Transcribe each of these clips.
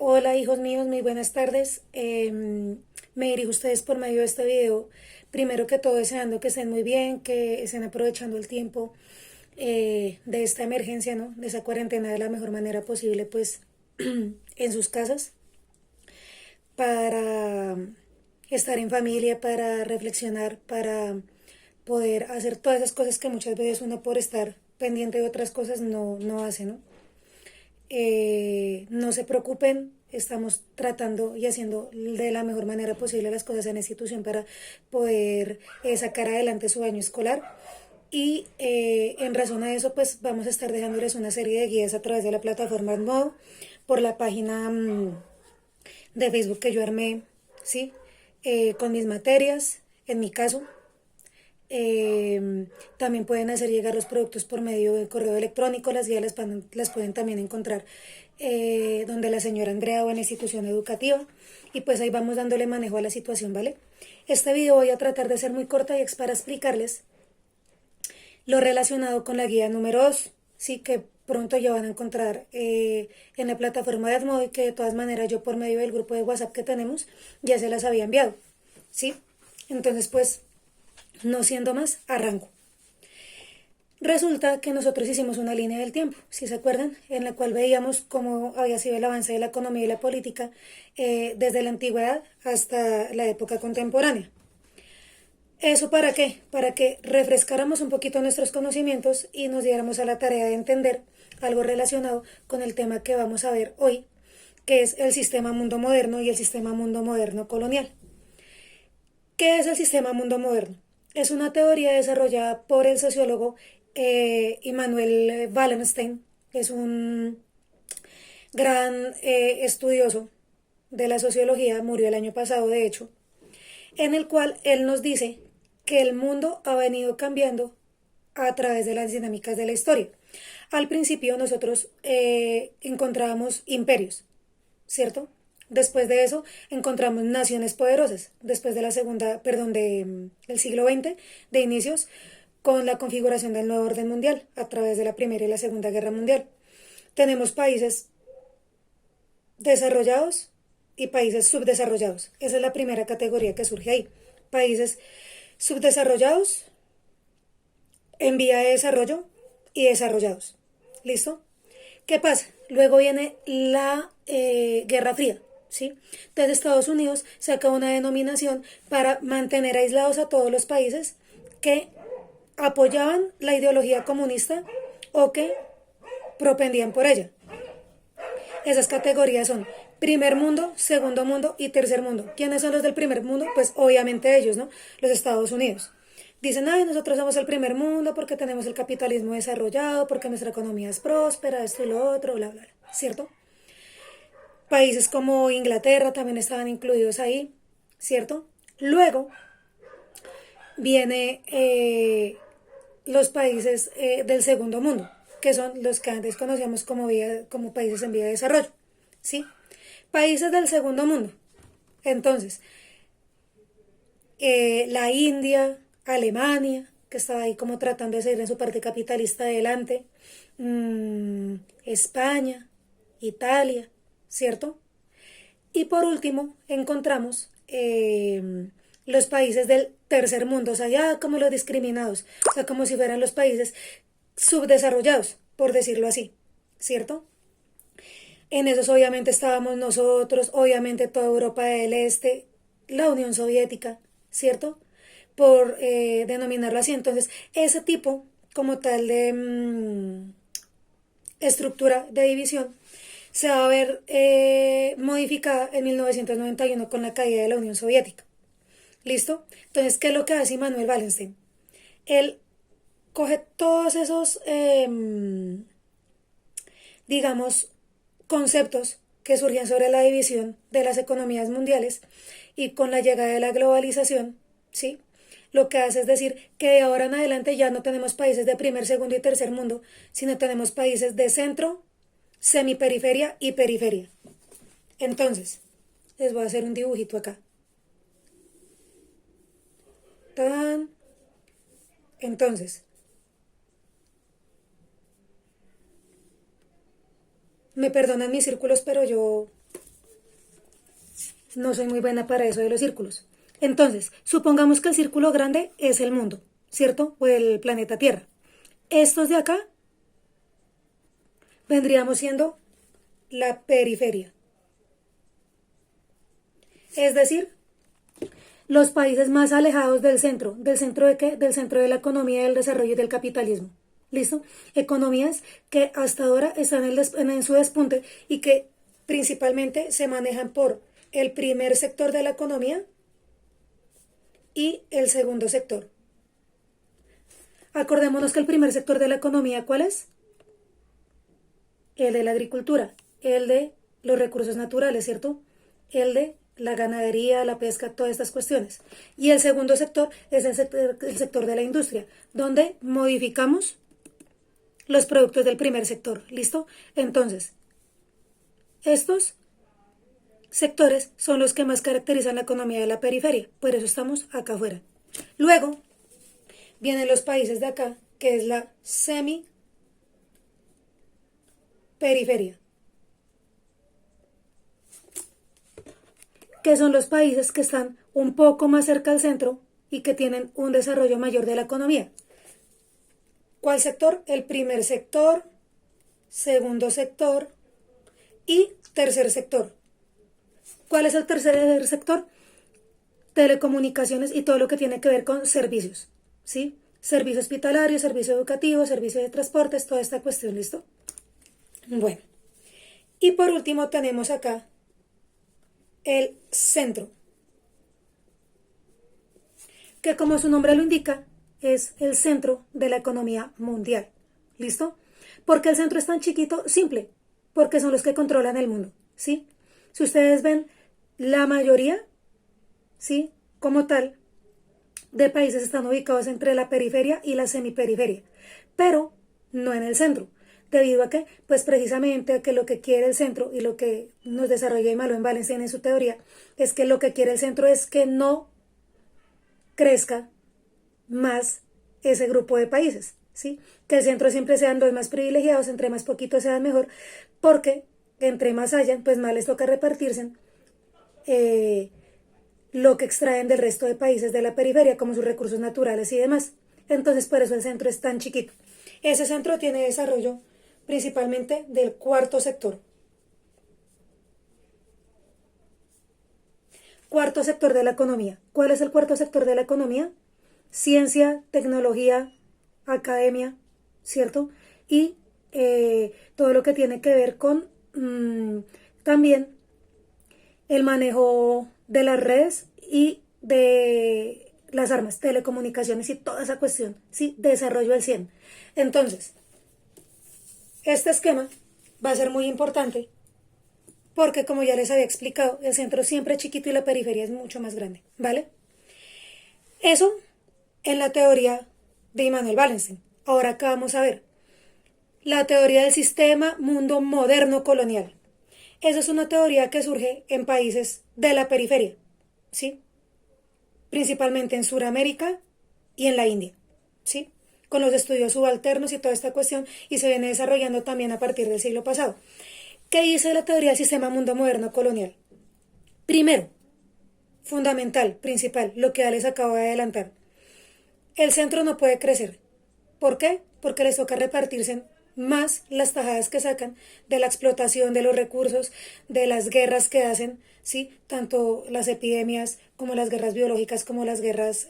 Hola hijos míos, muy buenas tardes. Me dirijo a ustedes por medio de este video. Primero que todo deseando que estén muy bien, que estén aprovechando el tiempo de esta emergencia, ¿no? De esa cuarentena de la mejor manera posible, pues en sus casas, para estar en familia, para reflexionar, para poder hacer todas esas cosas que muchas veces uno por estar pendiente de otras cosas no hace, ¿no? No se preocupen, estamos tratando y haciendo de la mejor manera posible las cosas en la institución para poder sacar adelante su año escolar. Y en razón a eso, pues vamos a estar dejándoles una serie de guías a través de la plataforma Edmodo, por la página de Facebook que yo armé, ¿sí? Con mis materias, en mi caso, también pueden hacer llegar los productos por medio de correo electrónico. Las guías las pueden también encontrar donde la señora Andrea o en la institución educativa. Y pues ahí vamos dándole manejo a la situación, ¿vale? Este video voy a tratar de ser muy corta y es para explicarles lo relacionado con la guía número 2, sí, que pronto ya van a encontrar en la plataforma de Edmodo, y que de todas maneras yo por medio del grupo de WhatsApp que tenemos ya se las había enviado, ¿sí? Entonces pues no siendo más, arranco. Resulta que nosotros hicimos una línea del tiempo, si se acuerdan, en la cual veíamos cómo había sido el avance de la economía y la política desde la antigüedad hasta la época contemporánea. ¿Eso para qué? Para que refrescáramos un poquito nuestros conocimientos y nos diéramos a la tarea de entender algo relacionado con el tema que vamos a ver hoy, que es el sistema mundo moderno y el sistema mundo moderno colonial. ¿Qué es el sistema mundo moderno? Es una teoría desarrollada por el sociólogo Immanuel Wallenstein, que es un gran estudioso de la sociología, murió el año pasado de hecho, en el cual él nos dice que el mundo ha venido cambiando a través de las dinámicas de la historia. Al principio nosotros encontrábamos imperios, ¿cierto? Después de eso encontramos naciones poderosas, después de la segunda, perdón, del siglo XX, de inicios, con la configuración del nuevo orden mundial a través de la Primera y la Segunda Guerra Mundial. Tenemos países desarrollados y países subdesarrollados. Esa es la primera categoría que surge ahí. Países subdesarrollados, en vía de desarrollo y desarrollados. ¿Listo? ¿Qué pasa? Luego viene la Guerra Fría, ¿sí? Entonces Estados Unidos saca una denominación para mantener aislados a todos los países que apoyaban la ideología comunista o que propendían por ella. Esas categorías son primer mundo, segundo mundo y tercer mundo. ¿Quiénes son los del primer mundo? Pues obviamente ellos, ¿no? Los Estados Unidos. Dicen, ay, nosotros somos el primer mundo porque tenemos el capitalismo desarrollado, porque nuestra economía es próspera, esto y lo otro, bla, bla, bla, ¿cierto? Países como Inglaterra también estaban incluidos ahí, ¿cierto? Luego viene los países del segundo mundo, que son los que antes conocíamos como países en vía de desarrollo, ¿sí? Países del segundo mundo. Entonces, la India, Alemania, que estaba ahí como tratando de seguir en su parte capitalista adelante, España, Italia, ¿cierto? Y por último, encontramos los países del tercer mundo, o sea, ya como los discriminados, o sea, como si fueran los países subdesarrollados, por decirlo así, ¿cierto? En esos obviamente estábamos nosotros, obviamente toda Europa del Este, la Unión Soviética, ¿cierto? Por denominarlo así. Entonces, ese tipo como tal de estructura de división se va a ver modificada en 1991 con la caída de la Unión Soviética. ¿Listo? Entonces, ¿qué es lo que hace Immanuel Wallenstein? Él coge todos esos, digamos, conceptos que surgían sobre la división de las economías mundiales, y con la llegada de la globalización, ¿sí? Lo que hace es decir que de ahora en adelante ya no tenemos países de primer, segundo y tercer mundo, sino tenemos países de centro, semiperiferia y periferia. Entonces, les voy a hacer un dibujito acá. ¡Tan! Entonces, me perdonan mis círculos, pero yo No soy muy buena para eso de los círculos. Entonces, supongamos que el círculo grande es el mundo, ¿cierto? O el planeta Tierra. Estos de acá vendríamos siendo la periferia. Es decir, los países más alejados del centro. ¿Del centro de qué? Del centro de la economía, del desarrollo y del capitalismo. ¿Listo? Economías que hasta ahora están en su despunte y que principalmente se manejan por el primer sector de la economía y el segundo sector. Acordémonos que el primer sector de la economía, ¿cuál es? El de la agricultura, el de los recursos naturales, ¿cierto? El de la ganadería, la pesca, todas estas cuestiones. Y el segundo sector es el sector de la industria, donde modificamos los productos del primer sector. ¿Listo? Entonces, estos sectores son los que más caracterizan la economía de la periferia. Por eso estamos acá afuera. Luego, vienen los países de acá, que es la semiperiferia, que son los países que están un poco más cerca al centro y que tienen un desarrollo mayor de la economía. ¿Cuál sector? El primer sector, segundo sector y tercer sector. ¿Cuál es el tercer sector? Telecomunicaciones y todo lo que tiene que ver con servicios, ¿sí? Servicio hospitalario, servicio educativo, servicio de transportes, toda esta cuestión, ¿listo? Bueno, y por último tenemos acá el centro, que como su nombre lo indica, es el centro de la economía mundial. ¿Listo? ¿Por qué el centro es tan chiquito? Simple, porque son los que controlan el mundo, ¿sí? Si ustedes ven, la mayoría, ¿sí? Como tal, de países están ubicados entre la periferia y la semiperiferia, pero no en el centro. ¿Debido a qué? Pues precisamente a que lo que quiere el centro y lo que nos desarrolló Immanuel Wallenstein en su teoría es que lo que quiere el centro es que no crezca más ese grupo de países, ¿sí? Que el centro siempre sean los más privilegiados, entre más poquitos sean mejor, porque entre más hayan, pues más les toca repartirse lo que extraen del resto de países de la periferia, como sus recursos naturales y demás. Entonces, por eso el centro es tan chiquito. Ese centro tiene desarrollo principalmente del cuarto sector. Cuarto sector de la economía. ¿Cuál es el cuarto sector de la economía? Ciencia, tecnología, academia, ¿cierto? Y todo lo que tiene que ver con también el manejo de las redes y de las armas, telecomunicaciones y toda esa cuestión, ¿sí? Desarrollo al 100. Entonces, este esquema va a ser muy importante porque, como ya les había explicado, el centro siempre es chiquito y la periferia es mucho más grande, ¿vale? Eso en la teoría de Immanuel Wallenstein. Ahora acá vamos a ver la teoría del sistema mundo moderno colonial. Esa es una teoría que surge en países de la periferia, ¿sí? Principalmente en Sudamérica y en la India, ¿sí? Con los estudios subalternos y toda esta cuestión, y se viene desarrollando también a partir del siglo pasado. ¿Qué dice la teoría del sistema mundo moderno colonial? Primero, fundamental, principal, lo que ya les acabo de adelantar. El centro no puede crecer. ¿Por qué? Porque les toca repartirse más las tajadas que sacan de la explotación de los recursos, de las guerras que hacen, ¿sí? Tanto las epidemias como las guerras biológicas, como las guerras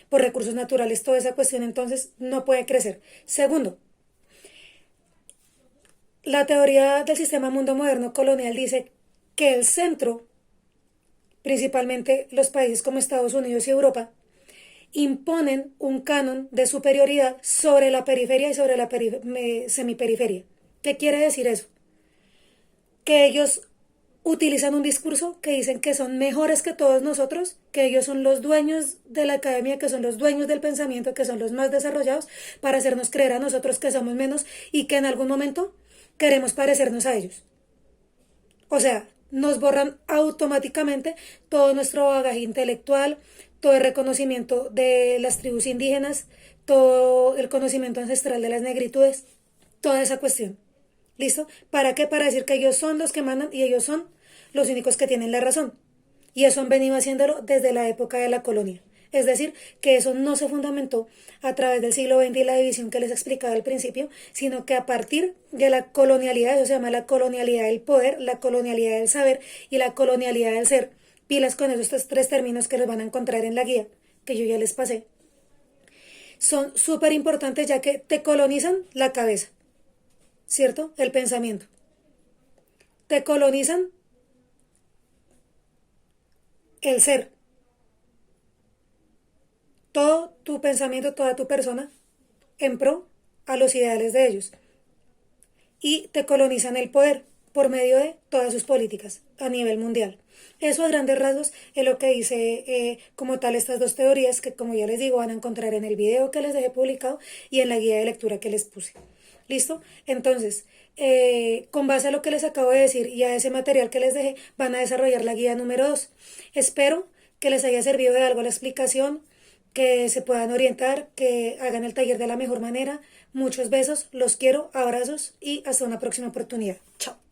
por recursos naturales, toda esa cuestión, entonces no puede crecer. Segundo, la teoría del sistema mundo moderno colonial dice que el centro, principalmente los países como Estados Unidos y Europa, imponen un canon de superioridad sobre la periferia y sobre la semiperiferia. ¿Qué quiere decir eso? Que ellos utilizan un discurso que dicen que son mejores que todos nosotros, que ellos son los dueños de la academia, que son los dueños del pensamiento, que son los más desarrollados, para hacernos creer a nosotros que somos menos y que en algún momento queremos parecernos a ellos. O sea, nos borran automáticamente todo nuestro bagaje intelectual, todo el reconocimiento de las tribus indígenas, todo el conocimiento ancestral de las negritudes, toda esa cuestión. ¿Listo? ¿Para qué? Para decir que ellos son los que mandan y ellos son los únicos que tienen la razón. Y eso han venido haciéndolo desde la época de la colonia. Es decir, que eso no se fundamentó a través del siglo XX y la división que les explicaba al principio, sino que a partir de la colonialidad, eso se llama la colonialidad del poder, la colonialidad del saber y la colonialidad del ser. Pilas con esos tres términos que los van a encontrar en la guía, que yo ya les pasé. Son súper importantes ya que te colonizan la cabeza, ¿cierto? El pensamiento. Te colonizan el ser. Todo tu pensamiento, toda tu persona, en pro a los ideales de ellos. Y te colonizan el poder por medio de todas sus políticas a nivel mundial. Eso a grandes rasgos es lo que dice como tal estas dos teorías que, como ya les digo, van a encontrar en el video que les dejé publicado y en la guía de lectura que les puse. ¿Listo? Entonces, con base a lo que les acabo de decir y a ese material que les dejé, van a desarrollar la guía número 2. Espero que les haya servido de algo la explicación, que se puedan orientar, que hagan el taller de la mejor manera. Muchos besos, los quiero, abrazos y hasta una próxima oportunidad. Chao.